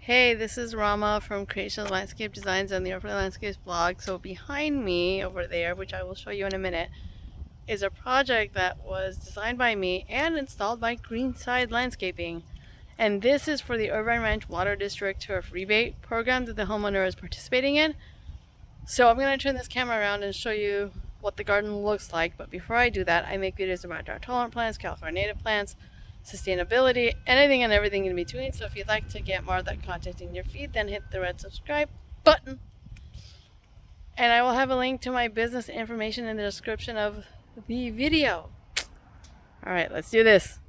Hey, this is Rama from Creation of Landscape Designs and the Irvine Landscapes blog. So behind me over there, which I will show you in a minute, is a project that was designed by me and installed by Greenside Landscaping. And this is for the Irvine Ranch Water District turf rebate program that the homeowner is participating in. So I'm going to turn this camera around and show you what the garden looks like. But before I do that, I make videos about drought-tolerant plants, California native plants, sustainability, anything and everything in between. So if you'd like to get more of that content in your feed, then hit the red subscribe button. And I will have a link to my business information in the description of the video. All right, let's do this.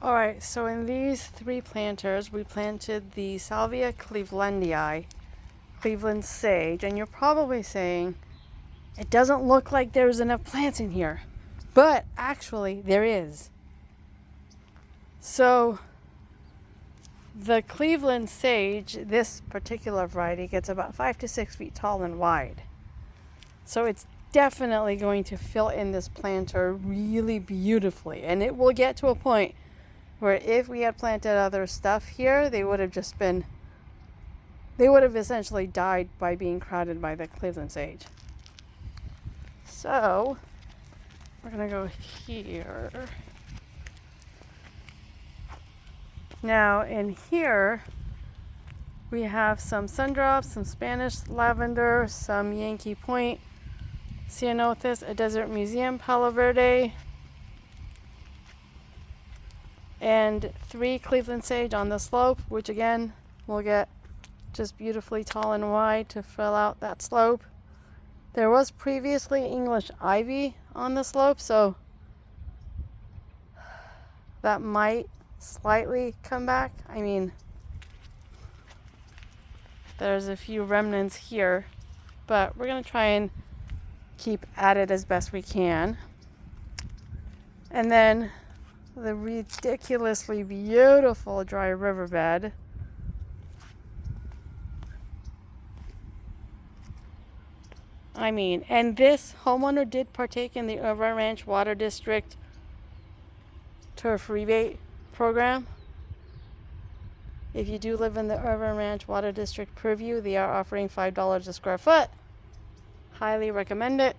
All right, so in these three planters, we planted the Salvia clevelandii, Cleveland sage, and you're probably saying, it doesn't look like there's enough plants in here, but actually there is. So the Cleveland sage, this particular variety, gets about 5 to 6 feet tall and wide. So it's definitely going to fill in this planter really beautifully, and it will get to a point where if we had planted other stuff here, they would have essentially died by being crowded by the Cleveland sage. So we're gonna go here. Now in here we have some sundrops, some Spanish lavender, some Yankee Point ceanothus, a desert museum Palo Verde, and 3 Cleveland sage on the slope, which again will get just beautifully tall and wide to fill out that slope. There was previously English ivy on the slope, so that might slightly come back. I mean, there's a few remnants here, but we're going to try and keep at it as best we can. And then the ridiculously beautiful dry riverbed. I mean, and this homeowner did partake in the Irvine Ranch Water District turf rebate program. If you do live in the Irvine Ranch Water District purview, they are offering $5 a square foot. Highly recommend it.